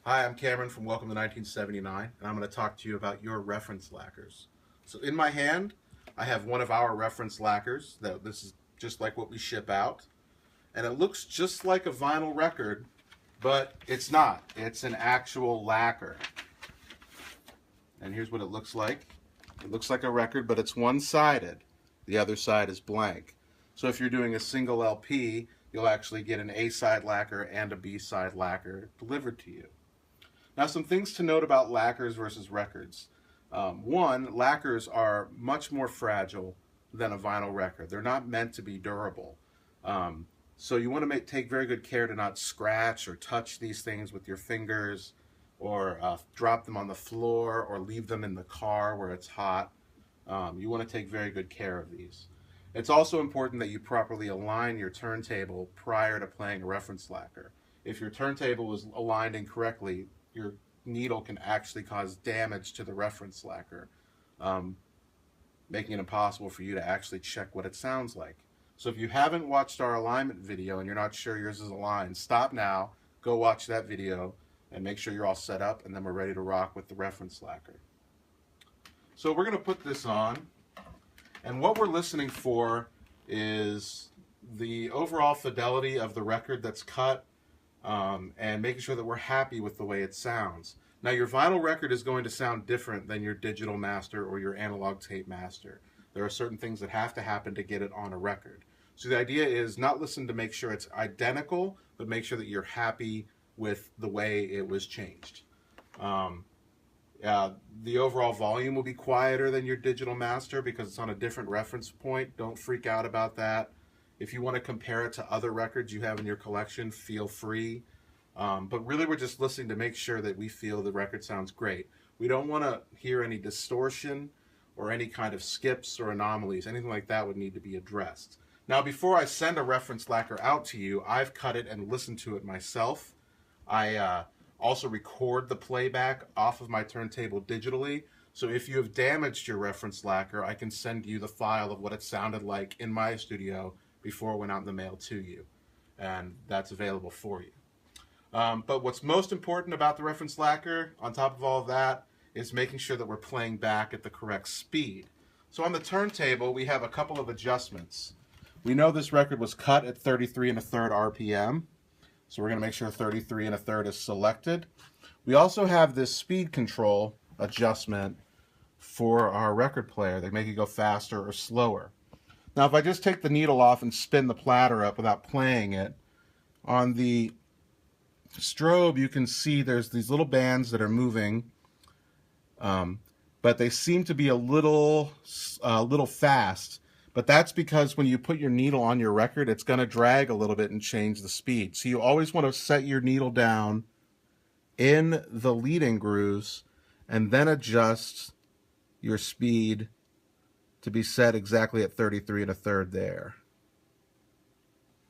Hi, I'm Cameron from Welcome to 1979, and I'm going to talk to you about your reference lacquers. So in my hand, I have one of our reference lacquers. This is just like what we ship out, and it looks just like a vinyl record, but it's not. It's an actual lacquer. And here's what it looks like. It looks like a record, but it's one-sided. The other side is blank. So if you're doing a single LP, you'll actually get an A-side lacquer and a B-side lacquer delivered to you. Now, some things to note about lacquers versus records. One, lacquers are much more fragile than a vinyl record. They're not meant to be durable. So you want to take very good care to not scratch or touch these things with your fingers, or drop them on the floor, or leave them in the car where it's hot. You want to take very good care of these. It's also important that you properly align your turntable prior to playing a reference lacquer. If your turntable is aligned incorrectly, your needle can actually cause damage to the reference lacquer, making it impossible for you to actually check what it sounds like. So if you haven't watched our alignment video and you're not sure yours is aligned, stop now, go watch that video, and make sure you're all set up, and then we're ready to rock with the reference lacquer. So we're going to put this on, and what we're listening for is the overall fidelity of the record that's cut, and making sure that we're happy with the way it sounds. Now, your vinyl record is going to sound different than your digital master or your analog tape master. There are certain things that have to happen to get it on a record. So the idea is not listen to make sure it's identical, but make sure that you're happy with the way it was changed. The overall volume will be quieter than your digital master because it's on a different reference point. Don't freak out about that. If you want to compare it to other records you have in your collection, feel free. But really, we're just listening to make sure that we feel the record sounds great. We don't want to hear any distortion or any kind of skips or anomalies. Anything like that would need to be addressed. Now, before I send a reference lacquer out to you, I've cut it and listened to it myself. I also record the playback off of my turntable digitally. So if you have damaged your reference lacquer, I can send you the file of what it sounded like in my studio before it went out in the mail to you. And that's available for you. But what's most important about the reference lacquer, on top of all of that, is making sure that we're playing back at the correct speed. So on the turntable, we have a couple of adjustments. We know this record was cut at 33 1/3 RPM. So we're going to make sure 33 1/3 is selected. We also have this speed control adjustment for our record player. They make it go faster or slower. Now, if I just take the needle off and spin the platter up without playing it, on the strobe you can see there's these little bands that are moving, but they seem to be a little fast. But that's because when you put your needle on your record, it's going to drag a little bit and change the speed. So you always want to set your needle down in the leading grooves and then adjust your speed to be set exactly at 33 1/3 there,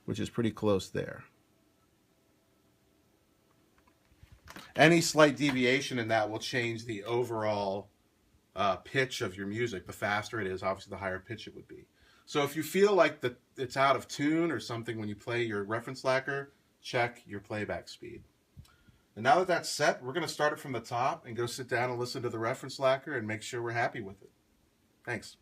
which is pretty close there. Any slight deviation in that will change the overall pitch of your music. The faster it is, obviously the higher pitch it would be. So if you feel like it's out of tune or something when you play your reference lacquer, check your playback speed. And now that that's set, we're going to start it from the top and go sit down and listen to the reference lacquer and make sure we're happy with it. Thanks.